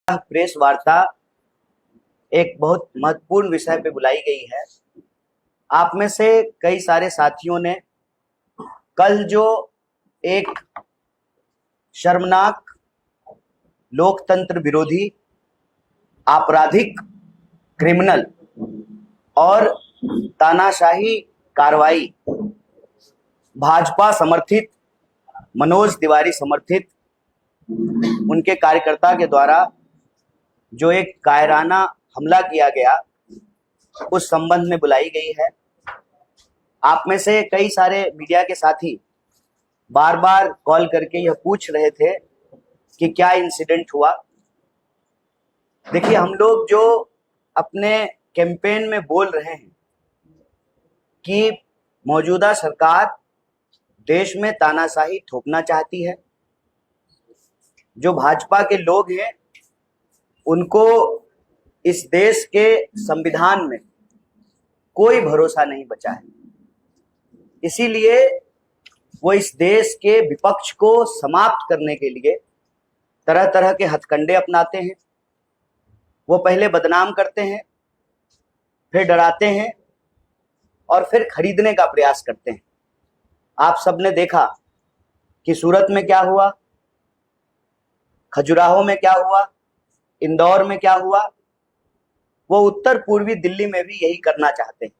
Press वार्ता एक बहुत महत्वपूर्ण विषय पे बुलाई गई है। आप में से कई सारे साथियों ने कल जो एक शर्मनाक लोकतंत्र विरोधी आपराधिक क्रिमिनल और तानाशाही कार्रवाई भाजपा समर्थित मनोज तिवारी समर्थित उनके कार्यकर्ता के द्वारा जो एक कायराना हमला किया गया उस संबंध में बुलाई गई है। आप में से कई सारे मीडिया के साथी बार बार कॉल करके यह पूछ रहे थे कि क्या इंसिडेंट हुआ। देखिए, हम लोग जो अपने कैंपेन में बोल रहे हैं कि मौजूदा सरकार देश में तानाशाही थोपना चाहती है, जो भाजपा के लोग हैं उनको इस देश के संविधान में कोई भरोसा नहीं बचा है, इसीलिए वो इस देश के विपक्ष को समाप्त करने के लिए तरह तरह के हथकंडे अपनाते हैं। वो पहले बदनाम करते हैं, फिर डराते हैं और फिर खरीदने का प्रयास करते हैं। आप सबने देखा कि सूरत में क्या हुआ, खजुराहो में क्या हुआ, इंदौर में क्या हुआ। वो उत्तर पूर्वी दिल्ली में भी यही करना चाहते हैं,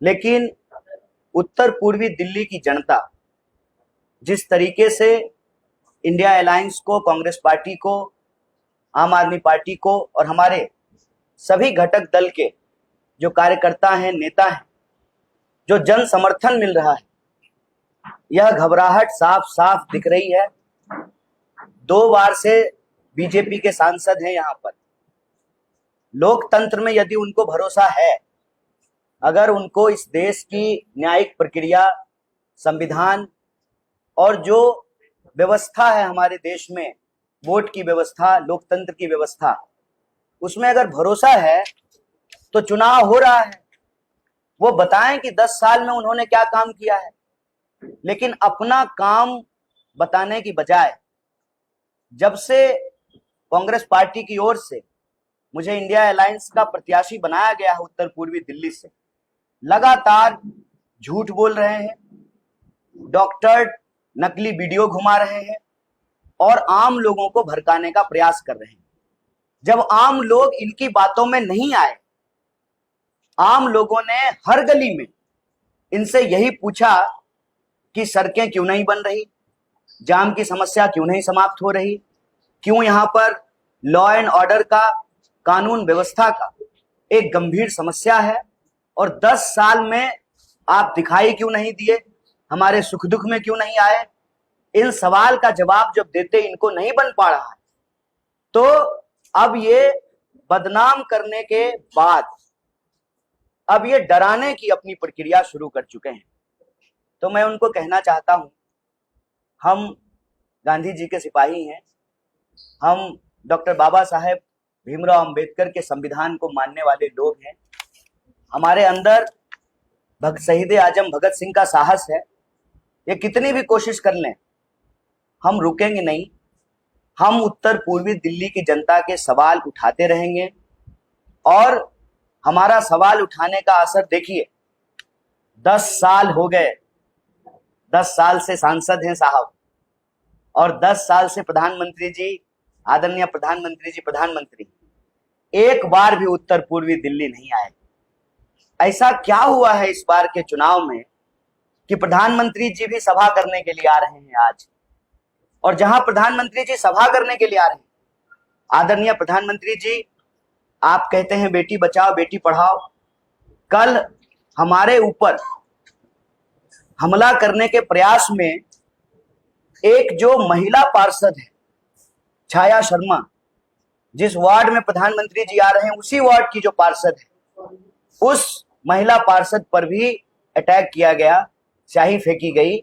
लेकिन उत्तर पूर्वी दिल्ली की जनता जिस तरीके से इंडिया अलायंस को, कांग्रेस पार्टी को, आम आदमी पार्टी को और हमारे सभी घटक दल के जो कार्यकर्ता हैं, नेता हैं, जो जन समर्थन मिल रहा है, यह घबराहट साफ साफ दिख रही है। 2 बार से बीजेपी के सांसद हैं यहाँ पर। लोकतंत्र में यदि उनको भरोसा है, अगर उनको इस देश की न्यायिक प्रक्रिया, संविधान और जो व्यवस्था है हमारे देश में, वोट की व्यवस्था, लोकतंत्र की व्यवस्था, उसमें अगर भरोसा है तो चुनाव हो रहा है, वो बताएं कि 10 साल में उन्होंने क्या काम किया है। लेकिन अपना काम बताने की बजाय, जब से कांग्रेस पार्टी की ओर से मुझे इंडिया अलायंस का प्रत्याशी बनाया गया है उत्तर पूर्वी दिल्ली से, लगातार झूठ बोल रहे हैं, डॉक्टर नकली वीडियो घुमा रहे हैं और आम लोगों को भड़काने का प्रयास कर रहे हैं। जब आम लोग इनकी बातों में नहीं आए, आम लोगों ने हर गली में इनसे यही पूछा कि सड़कें क्यों नहीं बन रही, जाम की समस्या क्यों नहीं समाप्त हो रही, क्यों यहाँ पर लॉ एंड ऑर्डर का, कानून व्यवस्था का एक गंभीर समस्या है और 10 साल में आप दिखाई क्यों नहीं दिए, हमारे सुख दुख में क्यों नहीं आए। इन सवाल का जवाब जब देते इनको नहीं बन पा रहा है, तो अब ये बदनाम करने के बाद अब ये डराने की अपनी प्रक्रिया शुरू कर चुके हैं। तो मैं उनको कहना चाहता हूं, हम गांधी जी के सिपाही हैं, हम डॉक्टर बाबा साहेब भीमराव अंबेडकर के संविधान को मानने वाले लोग हैं। हमारे अंदर शहीद आजम भगत सिंह का साहस है। ये कितनी भी कोशिश कर लें, हम रुकेंगे नहीं। हम उत्तर पूर्वी दिल्ली की जनता के सवाल उठाते रहेंगे और हमारा सवाल उठाने का असर देखिए, 10 साल हो गए, 10 साल से सांसद हैं साहब, और 10 साल से प्रधानमंत्री जी, आदरणीय प्रधानमंत्री जी प्रधानमंत्री, एक बार भी उत्तर पूर्वी दिल्ली नहीं आए। ऐसा क्या हुआ है इस बार के चुनाव में कि प्रधानमंत्री जी भी सभा करने के लिए आ रहे हैं आज, और जहां प्रधानमंत्री जी सभा करने के लिए आ रहे हैं, आदरणीय प्रधानमंत्री जी, आप कहते हैं बेटी बचाओ बेटी पढ़ाओ, कल हमारे ऊपर हमला करने के प्रयास में एक जो महिला पार्षद है छाया शर्मा, जिस वार्ड में प्रधानमंत्री जी आ रहे हैं उसी वार्ड की जो पार्षद है, उस महिला पार्षद पर भी अटैक किया गया, स्याही फेंकी गई,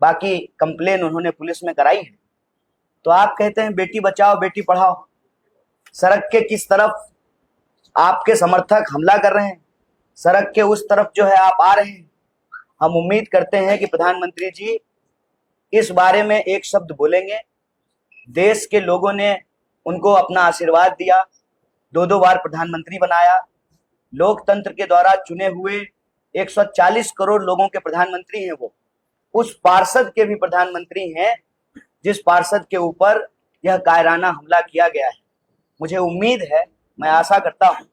बाकी कंप्लेन उन्होंने पुलिस में कराई है। तो आप कहते हैं बेटी बचाओ बेटी पढ़ाओ, सड़क के किस तरफ आपके समर्थक हमला कर रहे हैं, सड़क के उस तरफ जो है आप आ रहे हैं। हम उम्मीद करते हैं कि प्रधानमंत्री जी इस बारे में एक शब्द बोलेंगे। देश के लोगों ने उनको अपना आशीर्वाद दिया, 2-2 बार प्रधानमंत्री बनाया। लोकतंत्र के द्वारा चुने हुए 140 करोड़ लोगों के प्रधानमंत्री हैं वो। उस पार्षद के भी प्रधानमंत्री हैं जिस पार्षद के ऊपर यह कायराना हमला किया गया है। मुझे उम्मीद है, मैं आशा करता हूं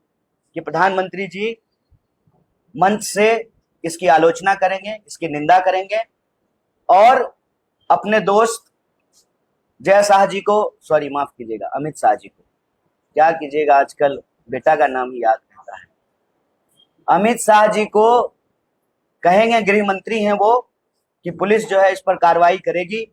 कि प्रधानमंत्री जी मंच से इसकी आलोचना करेंगे, इसकी निंदा करेंगे और अपने दोस्त जय शाह जी को, सॉरी माफ कीजिएगा, अमित शाह जी को, क्या कीजिएगा आजकल बेटा का नाम ही याद रहता है, अमित शाह जी को कहेंगे, गृह मंत्री हैं वो, कि पुलिस जो है इस पर कार्रवाई करेगी